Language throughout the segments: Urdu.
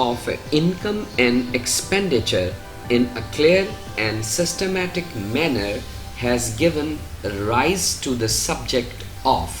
of income and expenditure in a clear and systematic manner has given rise to the subject of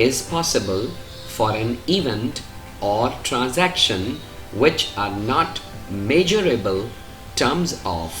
is possible for an event or transaction which are not measurable terms of।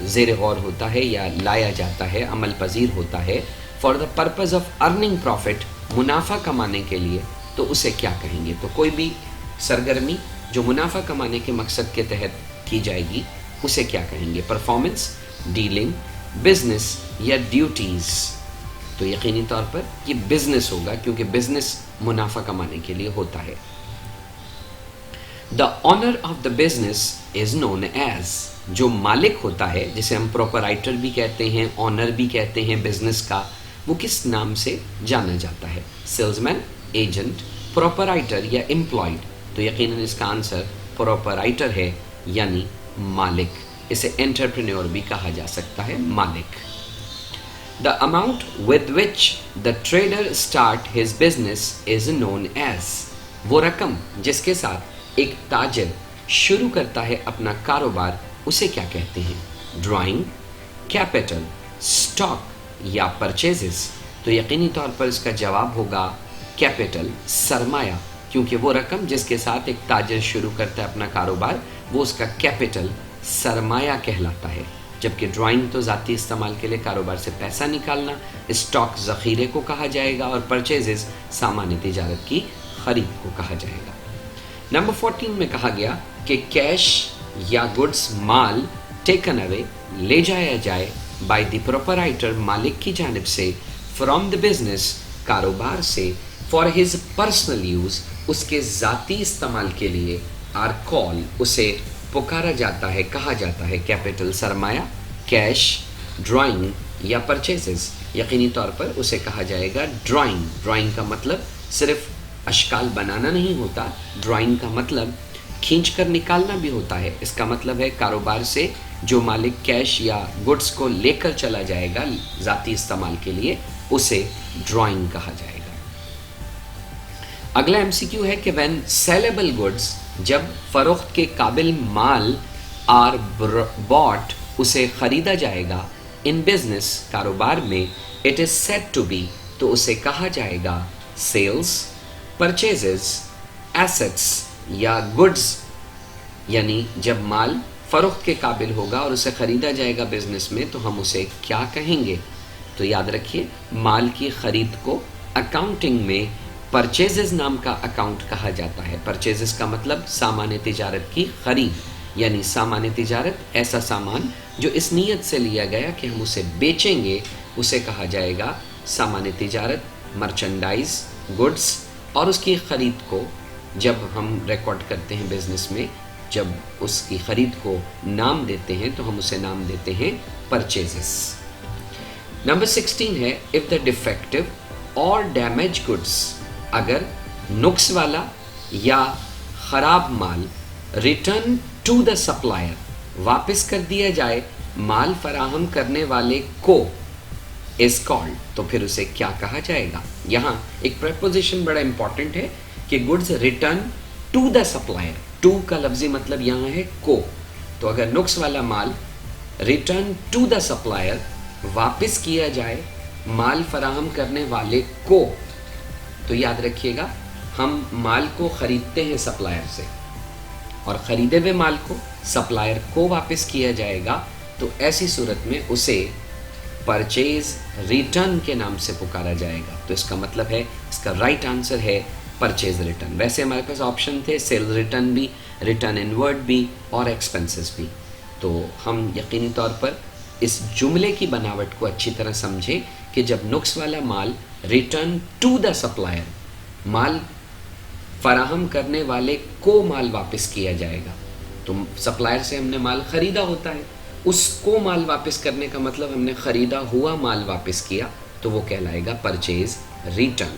زیر غور ہوتا ہے یا لایا جاتا ہے، عمل پذیر ہوتا ہے for the purpose of earning profit, منافع کمانے کے لیے، تو اسے کیا کہیں گے؟ تو کوئی بھی سرگرمی جو منافع کمانے کے مقصد کے تحت کی جائے گی اسے کیا کہیں گے؟ پرفارمنس، ڈیلنگ، بزنس یا ڈیوٹیز؟ تو یقینی طور پر یہ بزنس ہوگا کیونکہ بزنس منافع کمانے کے لیے ہوتا ہے۔ The owner of the business is known as, جو مالک ہوتا ہے جسے ہم پروپرائٹر بھی کہتے ہیں، آنر بھی کہتے ہیں بزنس کا، وہ کس نام سے جانا جاتا ہے؟ سیلز مین، ایجنٹ، پروپرائٹر یا امپلائڈ؟ تو یقیناً اس کا آنسر پروپرائٹر ہے، یعنی مالک۔ اسے انٹرپرینور بھی کہا جا سکتا ہے، مالک۔ The amount with which the trader start his business is known as، وہ رقم جس کے ساتھ ایک تاجر شروع کرتا ہے اپنا کاروبار اسے کیا کہتے ہیں؟ ڈرائنگ، کیپٹل، اسٹاک یا پرچیزز؟ تو یقینی طور پر اس کا جواب ہوگا کیپٹل، سرمایہ، کیونکہ وہ رقم جس کے ساتھ ایک تاجر شروع کرتا ہے اپنا کاروبار وہ اس کا کیپٹل، سرمایہ کہلاتا ہے۔ جبکہ ڈرائنگ تو ذاتی استعمال کے لیے کاروبار سے پیسہ نکالنا، اسٹاک ذخیرے کو کہا جائے گا، اور پرچیزز سامان تجارت کی خرید کو کہا جائے گا۔ نمبر 14 میں کہا گیا کہ کیش یا گڈس، مال ٹیکن اوے، لے جایا جائے، بائی دی پروپرائٹر، مالک کی جانب سے، فرام دا بزنس، کاروبار سے، فار ہز پرسنل یوز، اس کے ذاتی استعمال کے لیے، آر کال، اسے پکارا جاتا ہے، کہا جاتا ہے، کیپٹل، سرمایہ، کیش، ڈرائنگ یا پرچیزز؟ یقینی طور پر اسے کہا جائے گا ڈرائنگ۔ ڈرائنگ کا مطلب صرف اشکال بنانا نہیں ہوتا، ڈرائنگ کا مطلب کھینچ کر نکالنا بھی ہوتا ہے۔ اس کا مطلب ہے کاروبار سے جو مالک کیش یا گڈس کو لے کر چلا جائے گا ذاتی استعمال کے لیے اسے ڈرائنگ کہا جائے گا۔ اگلا ایم سی کیو ہے کہ وین سیلیبل گڈس، جب فروخت کے قابل مال، آر باٹ، اسے خریدا جائے گا، ان بزنس، کاروبار میں، it is said to be, تو اسے کہا جائے گا سیلز، پرچیزز، ایسٹس یا گڈز؟ یعنی جب مال فروخت کے قابل ہوگا اور اسے خریدا جائے گا بزنس میں تو ہم اسے کیا کہیں گے؟ تو یاد رکھیے مال کی خرید کو اکاؤنٹنگ میں پرچیزز نام کا اکاؤنٹ کہا جاتا ہے۔ پرچیزز کا مطلب سامان تجارت کی خرید، یعنی سامان تجارت ایسا سامان جو اس نیت سے لیا گیا کہ ہم اسے بیچیں گے اسے کہا جائے گا سامان تجارت، مرچنڈائز، گڈس، اور اس کی خرید کو جب ہم ریکارڈ کرتے ہیں بزنس میں، جب اس کی خرید کو نام دیتے ہیں تو ہم اسے نام دیتے ہیں پرچیزز۔ نمبر 16 ہے if the defective or damaged goods، اگر نقص والا یا خراب مال ریٹرن ٹو دا سپلائر، واپس کر دیا جائے مال فراہم کرنے والے کو، از کالڈ، تو پھر اسے کیا کہا جائے گا؟ یہاں ایک پریپوزیشن بڑا امپورٹنٹ ہے کہ goods return to the supplier, to کا لفظی مطلب یہاں ہے کو، تو اگر نقص والا مال ریٹرن ٹو دا سپلائر، واپس کیا جائے مال فراہم کرنے والے کو، تو یاد رکھیے گا ہم مال کو خریدتے ہیں سپلائر سے اور خریدے ہوئے مال کو سپلائر کو واپس کیا جائے گا، تو ایسی صورت میں اسے پرچیز ریٹرن کے نام سے پکارا جائے گا۔ تو اس کا مطلب ہے، اس کا رائٹ آنسر ہے پرچیز ریٹرن۔ ویسے ہمارے پاس آپشن تھے سیلز ریٹرن بھی، ریٹرن انورڈ بھی اور ایکسپنسز بھی، تو ہم یقینی طور پر اس جملے کی بناوٹ کو اچھی طرح سمجھیں کہ جب نقص والا مال ریٹرن ٹو دا سپلائر، مال فراہم کرنے والے کو مال واپس کیا جائے گا، تو سپلائر سے ہم نے مال خریدا ہوتا ہے، اس کو مال واپس کرنے کا مطلب ہم نے خریدا ہوا مال واپس کیا، تو وہ کہلائے گا پرچیز ریٹرن۔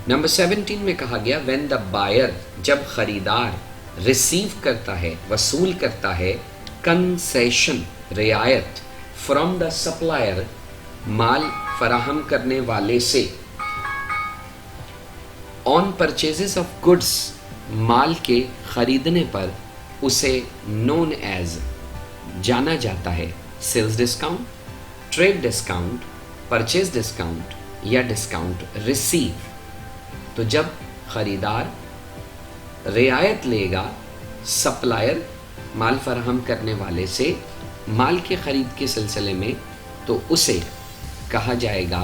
نمبر 17 میں کہا گیا وین دا بائر، جب خریدار ریسیو کرتا ہے، وصول کرتا ہے، کنسیشن، رعایت، فرام دا سپلائر، مال فراہم کرنے والے سے، آن پرچیزز آف گڈس، مال کے خریدنے پر، اسے نون ایز، جانا جاتا ہے sales discount, trade discount, purchase discount یا ڈسکاؤنٹ ریسیو۔ تو جب خریدار رعایت لے گا سپلائر، مال فراہم کرنے والے سے، مال کے خرید کے سلسلے میں تو اسے کہا جائے گا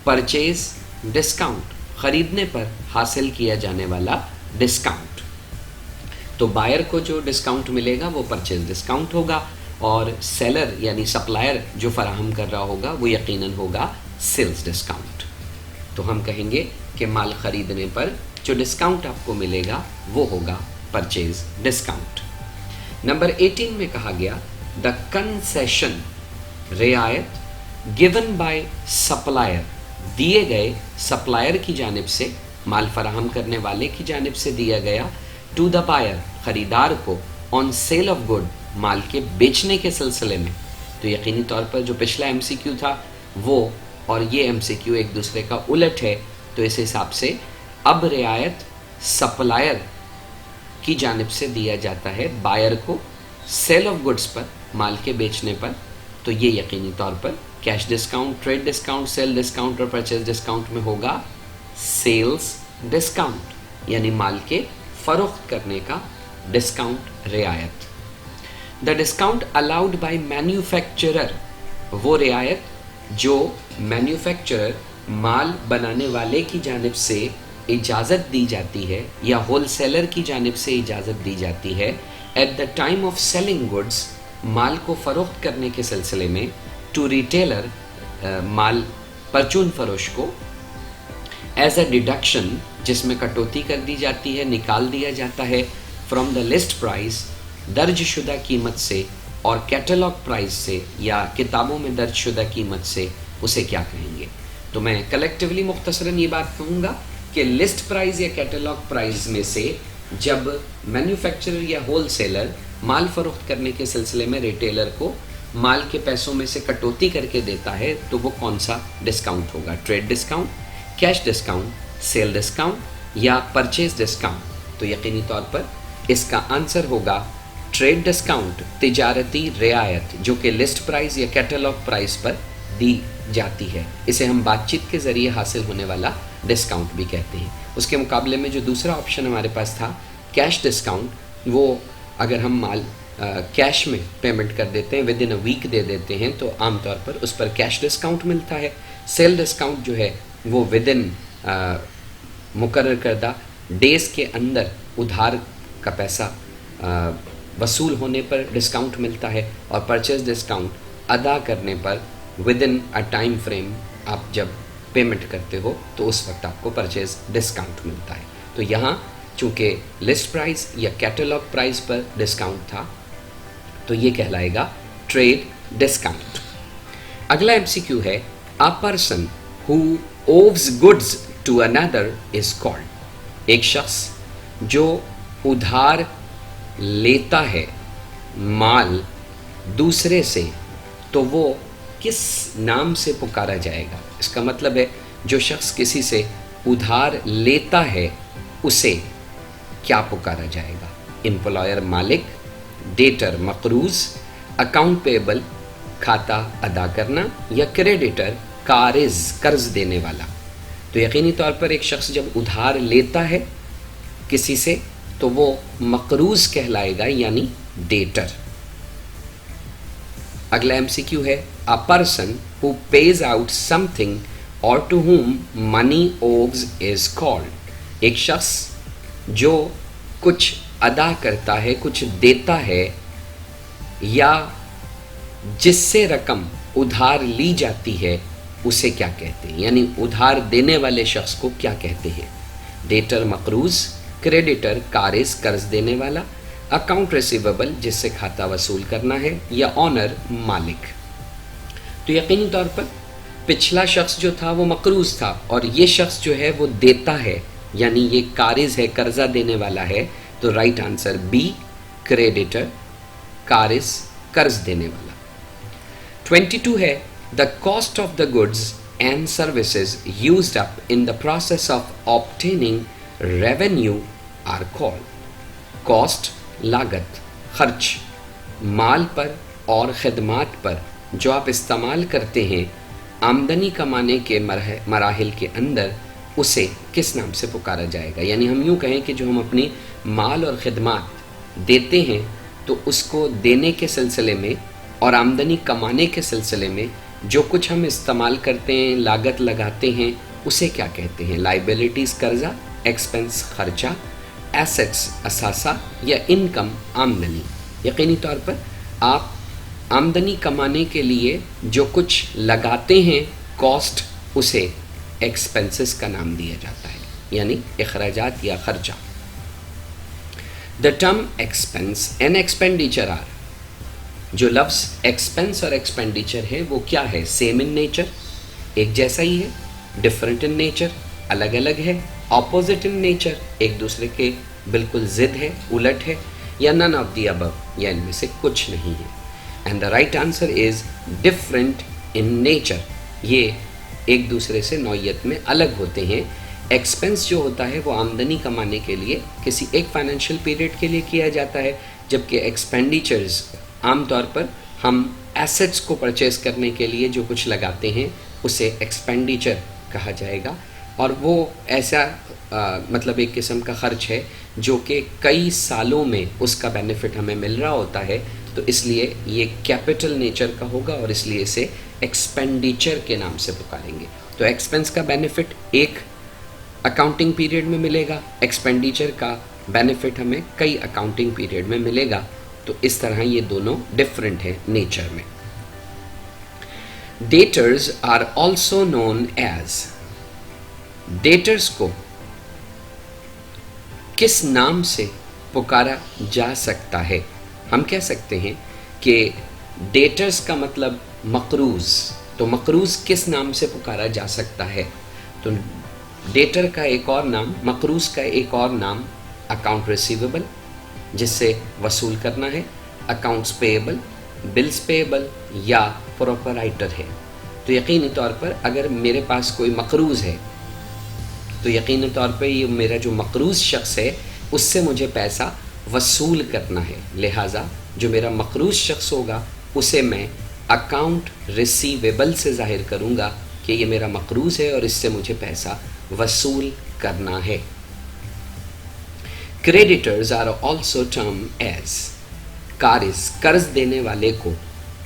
پرچیز ڈسکاؤنٹ، خریدنے پر حاصل کیا جانے والا ڈسکاؤنٹ. تو بائر کو جو ڈسکاؤنٹ ملے گا وہ پرچیز ڈسکاؤنٹ ہوگا، اور سیلر یعنی سپلائر جو فراہم کر رہا ہوگا وہ یقیناً ہوگا سیلز ڈسکاؤنٹ. تو ہم کہیں گے کہ مال خریدنے پر جو ڈسکاؤنٹ آپ کو ملے گا وہ ہوگا پرچیز ڈسکاؤنٹ. نمبر 18 میں کہا گیا دا کنسیشن، رعایت گیون بائی سپلائر، دیے گئے سپلائر کی جانب سے، مال فراہم کرنے والے کی جانب سے دیا گیا، ٹو دا بائر، خریدار کو، آن سیل آف گڈ، مال کے بیچنے کے سلسلے میں. تو یقینی طور پر جو پچھلا ایم سی کیو تھا وہ اور یہ ایم سی کیو ایک دوسرے کا الٹ ہے، تو اس حساب سے اب رعایت سپلائر کی جانب سے دیا جاتا ہے بائر کو سیل آف گڈس پر، مال کے بیچنے پر. تو یہ یقینی طور پر cash discount, trade discount, sale discount اور پرچیز ڈسکاؤنٹ میں ہوگا سیلز ڈسکاؤنٹ، یعنی مال کے فروخت کرنے کا ڈسکاؤنٹ، رعایت. The discount allowed by manufacturer, وہ رعایت جو مینوفیکچرر، مال بنانے والے کی جانب سے اجازت دی جاتی ہے یا ہول سیلر کی جانب سے اجازت دی جاتی ہے at the time of selling goods, مال کو فروخت کرنے کے سلسلے میں، ٹو ریٹیلر، مال پرچون فروش کو، ایز اے ڈیڈکشن، جس میں کٹوتی کر دی جاتی ہے، نکال دیا جاتا ہے، فرام دا لسٹ پرائز، درج شدہ قیمت سے، اور کیٹلاگ پرائز سے یا کتابوں میں درج شدہ قیمت سے، اسے کیا کہیں گے؟ تو میں کلیکٹیولی مختصراً یہ بات کہوں گا کہ لسٹ پرائز یا کیٹلاگ پرائز میں سے جب مینوفیکچرر یا ہول سیلر مال فروخت کرنے کے سلسلے میں ریٹیلر کو مال کے پیسوں میں سے کٹوتی کر کے دیتا ہے تو وہ کون سا ڈسکاؤنٹ ہوگا؟ Trade discount, cash discount, sale discount یا پرچیز ڈسکاؤنٹ؟ تو یقینی طور پر اس کا آنسر ہوگا ٹریڈ ڈسکاؤنٹ، تجارتی رعایت جو کہ لسٹ پرائز یا کیٹلاگ پرائز پر دی جاتی ہے. اسے ہم بات چیت کے ذریعے حاصل ہونے والا ڈسکاؤنٹ بھی کہتے ہیں. اس کے مقابلے میں جو دوسرا آپشن ہمارے پاس تھا کیش ڈسکاؤنٹ، وہ اگر ہم مال کیش میں پیمنٹ کر دیتے ہیں، ود ان اے ویک دے دیتے ہیں تو عام طور پر اس پر کیش ڈسکاؤنٹ ملتا ہے. سیل ڈسکاؤنٹ جو ہے وہ ود ان مقرر کردہ ڈیز کے اندر ادھار کا پیسہ وصول ہونے پر ڈسکاؤنٹ ملتا ہے، اور پرچیز ڈسکاؤنٹ ادا کرنے پر within a time frame آپ جب پیمنٹ کرتے ہو تو اس وقت آپ کو پرچیز ڈسکاؤنٹ ملتا ہے. تو یہاں چونکہ لسٹ پرائز یا کیٹلاگ پرائز پر ڈسکاؤنٹ تھا تو یہ کہلائے گا ٹریڈ ڈسکاؤنٹ. اگلا ایم سی کیو ہے a person who owes goods to another is called. ایک شخص جو ادھار لیتا ہے مال دوسرے سے تو وہ کس نام سے پکارا جائے گا؟ اس کا مطلب ہے جو شخص کسی سے ادھار لیتا ہے اسے کیا پکارا جائے گا؟ امپلائر مالک، ڈیٹر مقروض، اکاؤنٹ پیبل کھاتا ادا کرنا، یا کریڈیٹر قارض قرض دینے والا. تو یقینی طور پر ایک شخص جب ادھار لیتا ہے کسی سے تو وہ مقروض کہلائے گا یعنی ڈیٹر. اگلا ایم سی کیو ہے a person who pays out something or to whom money owes is called. ایک شخص جو کچھ ادا کرتا ہے، کچھ دیتا ہے، یا جس سے رقم ادھار لی جاتی ہے اسے کیا کہتے ہیں؟ یعنی ادھار دینے والے شخص کو کیا کہتے ہیں؟ ڈیٹر مقروض، کریڈیٹر قارض قرض دینے والا، اکاؤنٹ ریسیویبل جس سے کھاتا وصول کرنا ہے، یا آنر مالک. تو یقینی طور پر پچھلا شخص جو تھا وہ مقروض تھا اور یہ شخص جو ہے وہ دیتا ہے، یعنی یہ قارض ہے، قرضہ دینے والا ہے. تو رائٹ آنسر بی، کریڈیٹر قارض قرض دینے والا. 22 ہے the cost of the goods and services used up in the process of obtaining revenue are called. cost لاگت، خرچ، مال پر اور خدمات پر جو آپ استعمال کرتے ہیں آمدنی کمانے کے مراحل کے اندر، اسے کس نام سے پکارا جائے گا؟ یعنی ہم یوں کہیں کہ جو ہم اپنی مال اور خدمات دیتے ہیں تو اس کو دینے کے سلسلے میں اور آمدنی کمانے کے سلسلے میں جو کچھ ہم استعمال کرتے ہیں، لاگت لگاتے ہیں، اسے کیا کہتے ہیں؟ لائبلٹیز قرضہ، ایکسپنس خرچہ، ایسٹس اثاثہ یا انکم آمدنی۔ یقینی طور پر آپ آمدنی کمانے کے لیے جو کچھ لگاتے ہیں کاسٹ، اسے ایکسپنسز کا نام دیا جاتا ہے، یعنی اخراجات یا خرچہ۔ The term expense and expenditure are, جو لفظ ایکسپنس اور ایکسپینڈیچر ہے وہ کیا ہے؟ سیم ان نیچر، ایک جیسا ہی ہے، ڈفرینٹ ان نیچر، الگ الگ ہے، اپوزٹ ان نیچر، ایک دوسرے کے بالکل ضد ہے، الٹ ہے، یا نن آف دی ابو، یا ان میں سے کچھ نہیں ہے۔ And the right answer is different in nature, یہ ایک دوسرے سے نوعیت میں الگ ہوتے ہیں۔ ایکسپنس جو ہوتا ہے وہ آمدنی کمانے کے لیے کسی ایک فائنینشیل پیریڈ کے لیے کیا جاتا ہے، جبکہ ایکسپینڈیچرز عام طور پر ہم ایسٹس کو پرچیز کرنے کے لیے جو کچھ لگاتے ہیں اسے ایکسپینڈیچر کہا جائے گا، اور وہ ایسا مطلب ایک قسم کا خرچ ہے جو کہ کئی سالوں میں اس کا بینیفٹ ہمیں مل رہا ہوتا ہے، تو اس لیے یہ کیپٹل نیچر کا ہوگا اور اس لیے اسے ایکسپینڈیچر کے نام سے پکاریں گے۔ تو ایکسپنس کا بینیفٹ ایک اکاؤنٹنگ پیریڈ میں ملے گا، ایکسپینڈیچر کا بینیفٹ ہمیں کئی اکاؤنٹنگ پیریڈ میں ملے گا، تو اس طرح یہ دونوں ڈفرینٹ ہیں نیچر میں۔ Debtors are also known as, debtors کو کس نام سے پکارا جا سکتا ہے؟ ہم کہہ سکتے ہیں کہ ڈیٹرز کا مطلب مقروض، تو مقروض کس نام سے پکارا جا سکتا ہے؟ تو ڈیٹر کا ایک اور نام، مقروض کا ایک اور نام اکاؤنٹ ریسیویبل، جس سے وصول کرنا ہے، اکاؤنٹس پیبل، بلز پیبل یا پروپرائٹر ہے۔ تو یقینی طور پر اگر میرے پاس کوئی مقروض ہے تو یقینی طور پہ یہ میرا جو مقروض شخص ہے اس سے مجھے پیسہ وصول کرنا ہے، لہٰذا جو میرا مقروض شخص ہوگا اسے میں اکاؤنٹ ریسیویبل سے ظاہر کروں گا کہ یہ میرا مقروض ہے اور اس سے مجھے پیسہ وصول کرنا ہے۔ Creditors are also term as, قارض، قرض دینے والے کو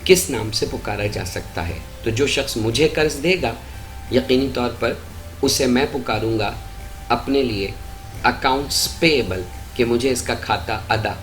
کس نام سے پکارا جا سکتا ہے؟ تو جو شخص مجھے قرض دے گا یقینی طور پر اسے میں پکاروں گا اپنے لیے اکاؤنٹس پیبل، کہ مجھے اس کا کھاتا ادا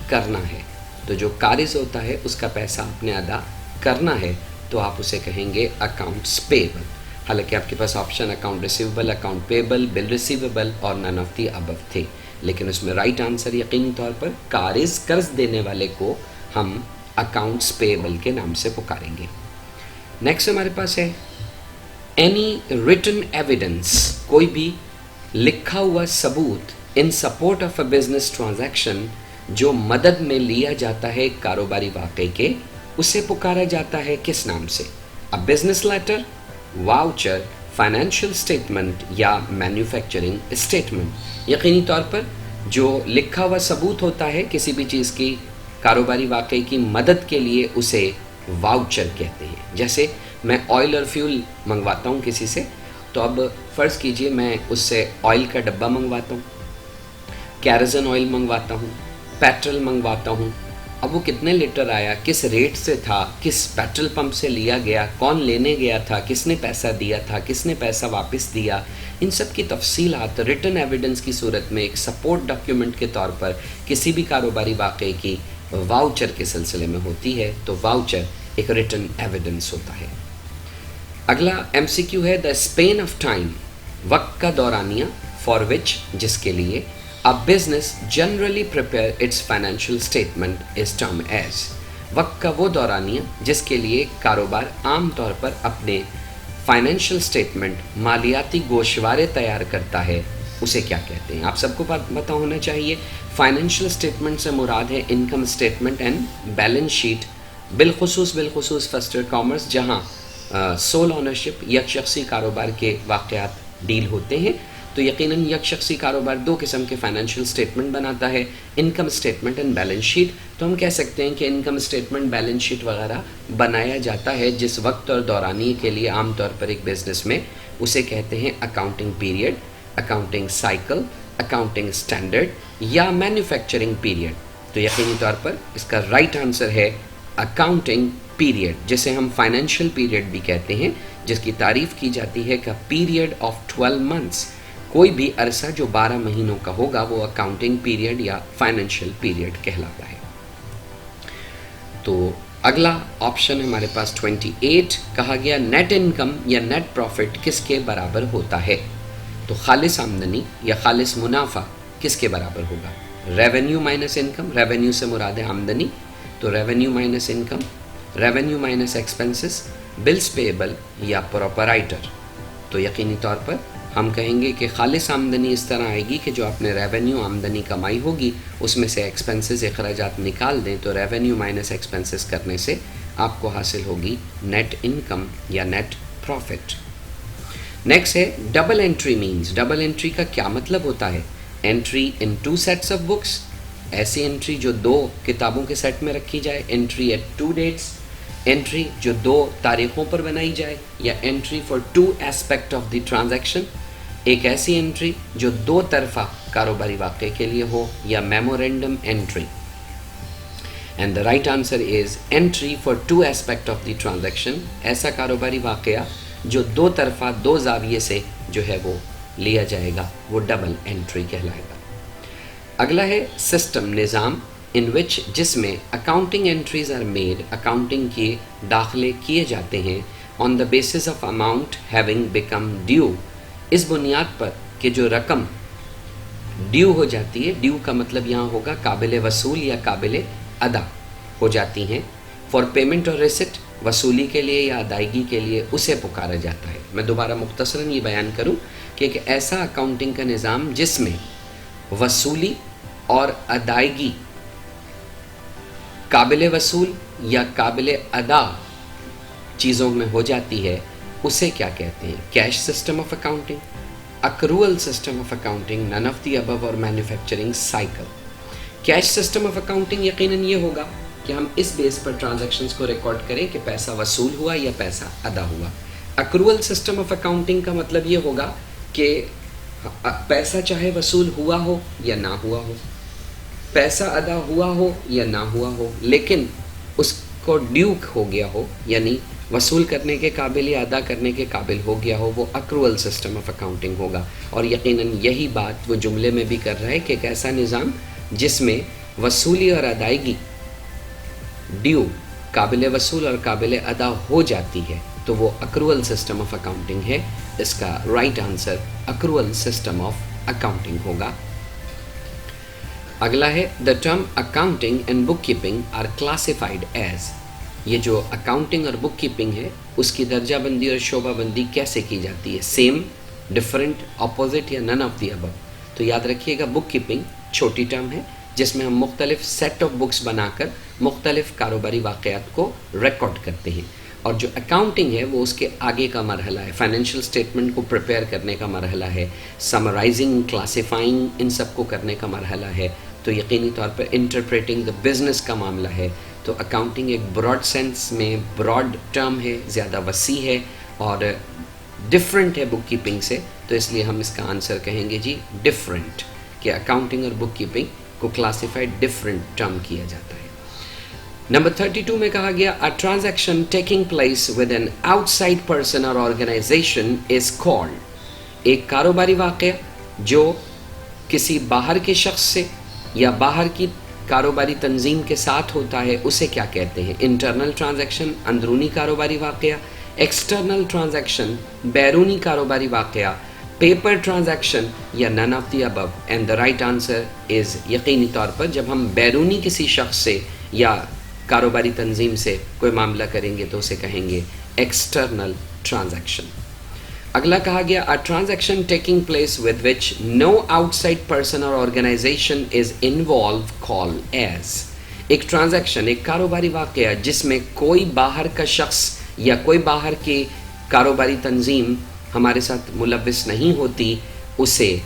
کرنا ہے۔ تو جو قارض ہوتا ہے اس کا پیسہ آپ نے ادا کرنا ہے تو آپ اسے کہیں گے اکاؤنٹس پیبل۔ حالانکہ آپ کے پاس option account receivable, account payable, bill receivable اور نن آف دی ابو تھے، لیکن اس میں رائٹ آنسر یقینی طور پر قارض، قرض دینے والے کو ہم اکاؤنٹس پیبل کے نام سے پکاریں گے۔ نیکسٹ ہمارے پاس ہے اینی ریٹن ایویڈنس، کوئی بھی لکھا ہوا ثبوت in support of a business transaction جو مدد میں لیا جاتا ہے ایک کاروباری واقعے کے، اسے پکارا جاتا ہے کس نام سے؟ اب business letter, voucher, financial statement یا مینوفیکچرنگ اسٹیٹمنٹ۔ یقینی طور پر جو لکھا ہوا ثبوت ہوتا ہے کسی بھی چیز کی کاروباری واقعے کی مدد کے لیے اسے واؤچر کہتے ہیں۔ جیسے میں آئل اور فیول منگواتا ہوں کسی سے، تو اب فرض کیجئے میں اس سے آئل کا ڈبہ منگواتا ہوں، کیروزن آئل منگواتا ہوں، پیٹرول منگواتا ہوں، اب وہ کتنے لیٹر آیا، کس ریٹ سے تھا، کس پیٹرول پمپ سے لیا گیا، کون لینے گیا تھا، کس نے پیسہ دیا تھا، کس نے پیسہ واپس دیا، ان سب کی تفصیلات ریٹن ایویڈنس کی صورت میں ایک سپورٹ ڈاکیومنٹ کے طور پر کسی بھی کاروباری واقعے کی واؤچر کے سلسلے میں ہوتی ہے، تو واؤچر ایک ریٹن ایویڈنس ہوتا ہے۔ اگلا ایم سی کیو ہے دا اسپین آف ٹائم، وقت کا دورانیہ، فار وچ، جس کے لیے a business generally prepare its financial statement is termed as، وقت کا وہ دورانیہ جس کے لیے کاروبار عام طور پر اپنے فائنینشیل اسٹیٹمنٹ، مالیاتی گوشوارے تیار کرتا ہے، اسے کیا کہتے ہیں؟ آپ سب کو پتہ ہونا چاہیے۔ فائنینشیل اسٹیٹمنٹ سے مراد ہے income statement and balance sheet, بالخصوص فسٹر کامرس، جہاں سول اونرشپ، یک شخصی کاروبار کے واقعات ڈیل ہوتے ہیں۔ تو یقیناً یک شخصی کاروبار دو قسم کے فائنینشیل اسٹیٹمنٹ بناتا ہے، income statement and balance sheet. تو ہم کہہ سکتے ہیں کہ انکم اسٹیٹمنٹ، بیلنس شیٹ وغیرہ بنایا جاتا ہے جس وقت اور دورانیے کے لیے عام طور پر ایک بزنس میں، اسے کہتے ہیں accounting period, accounting cycle, accounting standard یا مینوفیکچرنگ پیریڈ۔ تو تو یقینی طور پر اس کا رائٹ آنسر ہے اکاؤنٹنگ پیریڈ، جسے ہم فائنینشیل پیریڈ بھی کہتے ہیں، جس کی تعریف کی جاتی ہے کہ پیریڈ آف 12 منتھس، کوئی بھی عرصہ جو 12 مہینوں کا ہوگا وہ اکاؤنٹنگ پیریڈ یا فائنینشیل پیریڈ کہلاتا ہے۔ تو اگلا آپشن ہمارے پاس 28 کہا گیا نیٹ انکم یا نیٹ پروفٹ کس کے برابر ہوتا ہے؟ تو خالص آمدنی یا خالص منافع کس کے برابر ہوگا؟ ریونیو مائنس انکم، ریونیو سے مراد ہے آمدنی، تو revenue minus income, revenue minus expenses, bills payable یا پروپرائٹر۔ تو یقینی طور پر ہم کہیں گے کہ خالص آمدنی اس طرح آئے گی کہ جو اپنے ریونیو آمدنی کمائی ہوگی اس میں سے ایکسپنسز اخراجات نکال دیں، تو ریونیو مائنس ایکسپنسز کرنے سے آپ کو حاصل ہوگی نیٹ انکم یا نیٹ پروفٹ۔ نیکسٹ ہے double entry means. Double entry کا کیا مطلب ہوتا ہے؟ Entry in 2 sets of books, ایسی انٹری جو 2 کتابوں کے سیٹ میں رکھی جائے، انٹری ایٹ 2 dates، انٹری جو 2 تاریخوں پر بنائی جائے، یا entry for 2 aspect of the transaction, ایک ایسی انٹری جو 2 طرفہ کاروباری واقعے کے لیے ہو، یا memorandum entry. And the right answer is entry for 2 aspect of the transaction, ایسا کاروباری واقعہ جو 2 طرفہ 2 زاویے سے جو ہے وہ لیا جائے گا، وہ ڈبل انٹری کہلائے گا۔ اگلا ہے سسٹم، نظام، ان وچ جس میں accounting entries are made, accounting کے داخلے کیے جاتے ہیں on the basis of amount having become due, اس بنیاد پر کہ جو رقم ڈیو ہو جاتی ہے، ڈیو کا مطلب یہاں ہوگا قابل وصول یا قابل ادا ہو جاتی ہیں، فار پیمنٹ اور ریسٹ، وصولی کے لیے یا ادائیگی کے لیے اسے پکارا جاتا ہے۔ میں دوبارہ مختصراً یہ بیان کروں کہ ایک ایسا اکاؤنٹنگ کا نظام جس میں وصولی اور ادائیگی قابل وصول یا قابل ادا چیزوں میں ہو جاتی ہے، اسے کیا کہتے ہیں؟ Cash system of accounting, accrual system of accounting, none of the above اور manufacturing cycle. Cash system of accounting یقیناً یہ ہوگا کہ ہم اس بیس پر ٹرانزیکشنز کو ریکارڈ کریں کہ پیسہ وصول ہوا یا پیسہ ادا ہوا۔ اکرول سسٹم آف اکاؤنٹنگ کا مطلب یہ ہوگا کہ پیسہ چاہے وصول ہوا ہو یا نہ ہوا ہو، پیسہ ادا ہوا ہو یا نہ ہوا ہو، لیکن اس کو ڈیو ہو گیا ہو، یعنی وصول کرنے کے قابل یا ادا کرنے کے قابل ہو گیا ہو، وہ اکرول سسٹم آف اکاؤنٹنگ ہوگا۔ اور یقیناً یہی بات وہ جملے میں بھی کر رہا ہے کہ ایک ایسا نظام جس میں وصولی اور ادائیگی ڈیو قابل وصول اور قابل ادا ہو جاتی ہے، تو وہ اکرول سسٹم آف اکاؤنٹنگ ہے۔ اس کا right answer accrual system of accounting ہوگا۔ اگلا ہے the term accounting and bookkeeping are classified as. یہ جو اکاؤنٹنگ اور بک کیپنگ ہے اس کی درجہ بندی اور شعبہ بندی کیسے کی جاتی ہے؟ سیم، ڈفرینٹ، اپوزٹ یا نن آف دی ابو؟ تو یاد رکھیے گا بک کیپنگ چھوٹی ٹرم ہے جس میں ہم مختلف سیٹ آف بکس بنا کر مختلف کاروباری واقعات کو ریکارڈ کرتے ہیں، اور جو اکاؤنٹنگ ہے وہ اس کے آگے کا مرحلہ ہے، فائنینشیل اسٹیٹمنٹ کو پریپیئر کرنے کا مرحلہ ہے، سمرائزنگ، کلاسیفائنگ، ان سب کو کرنے کا مرحلہ ہے۔ تو یقینی طور پر انٹرپریٹنگ دا بزنس کا معاملہ ہے۔ تو اکاؤنٹنگ ایک براڈ سینس میں براڈ ٹرم ہے، زیادہ وسیع ہے اور ڈفرینٹ ہے بک کیپنگ سے، تو اس لیے ہم اس کا آنسر کہیں گے جی ڈفرینٹ، کہ اکاؤنٹنگ اور بک کیپنگ کو کلاسیفائڈ ڈفرینٹ ٹرم کیا جاتا ہے۔ نمبر 32 میں کہا گیا a transaction taking place with an outside person or organization is called، ایک کاروباری واقعہ جو کسی باہر کے شخص سے یا باہر کی کاروباری تنظیم کے ساتھ ہوتا ہے اسے کیا کہتے ہیں؟ انٹرنل ٹرانزیکشن، اندرونی کاروباری واقعہ، ایکسٹرنل ٹرانزیکشن، بیرونی کاروباری واقعہ، پیپر ٹرانزیکشن یا none of the above? And the right answer is یقینی طور پر جب ہم بیرونی کسی شخص سے یا کاروباری تنظیم سے کوئی معاملہ کریں گے تو اسے کہیں گے ایکسٹرنل ٹرانزیکشن۔ اگلا کہا گیا a transaction taking place with which no outside person or organization is involved called as، ایک ٹرانزیکشن، ایک کاروباری واقعہ جس میں کوئی باہر کا شخص یا کوئی باہر کی کاروباری تنظیم ہمارے ساتھ ملوث نہیں ہوتی، اسے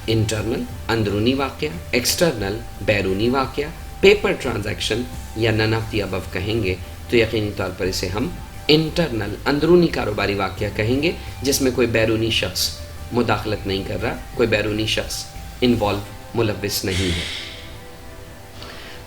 انٹرنل اندرونی واقعہ، ایکسٹرنل بیرونی واقعہ، پیپر ٹرانزیکشن یا نن آف دی ابو کہیں گے۔ تو یقینی طور پر اسے ہم انٹرنل اندرونی کاروباری واقعہ کہیں گے جس میں کوئی بیرونی شخص مداخلت نہیں کر رہا، کوئی بیرونی شخص انوالو ملوث نہیں ہے۔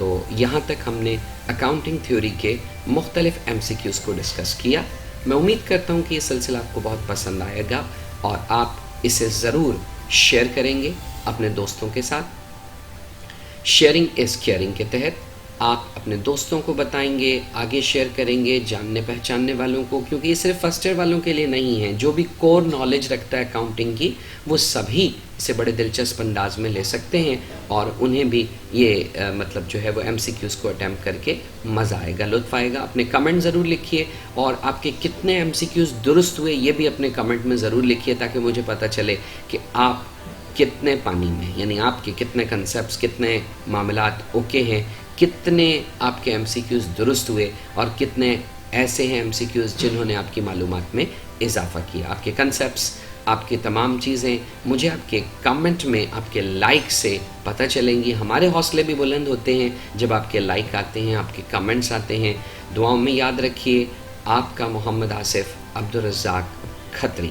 تو یہاں تک ہم نے اکاؤنٹنگ تھیوری کے مختلف MCQs کو ڈسکس کیا. میں امید کرتا ہوں کہ یہ سلسلہ آپ کو بہت پسند آئے گا اور آپ اسے ضرور شیئر کریں گے اپنے دوستوں کے ساتھ. شیئرنگ از کیئرنگ کے تحت آپ اپنے دوستوں کو بتائیں گے, آگے شیئر کریں گے جاننے پہچاننے والوں کو, کیونکہ یہ صرف فرسٹ ایئر والوں کے لیے نہیں ہے. جو بھی کور نالج رکھتا ہے اکاؤنٹنگ کی وہ سبھی اسے بڑے دلچسپ انداز میں لے سکتے ہیں اور انہیں بھی یہ مطلب جو ہے وہ MCQs کو اٹیمپٹ کر کے مزہ آئے گا, لطف آئے گا. اپنے کمنٹ ضرور لکھیے اور آپ کے کتنے MCQs درست ہوئے یہ بھی اپنے کمنٹ میں ضرور لکھیے تاکہ مجھے پتہ چلے کہ آپ کتنے پانی میں, یعنی آپ کے کتنے کنسیپٹس, کتنے معاملات اوکے ہیں, کتنے آپ کے MCQs درست ہوئے اور کتنے ایسے ہیں MCQs جنہوں نے آپ کی معلومات میں اضافہ کیا. آپ کے کنسیپٹس, آپ کی تمام چیزیں مجھے آپ کے کمنٹ میں آپ کے لائک سے پتہ چلیں گی. ہمارے حوصلے بھی بلند ہوتے ہیں جب آپ کے لائک آتے ہیں, آپ کے کمنٹس آتے ہیں. دعاؤں میں یاد رکھیے. آپ کا محمد آصف عبدالرزاق کھتری.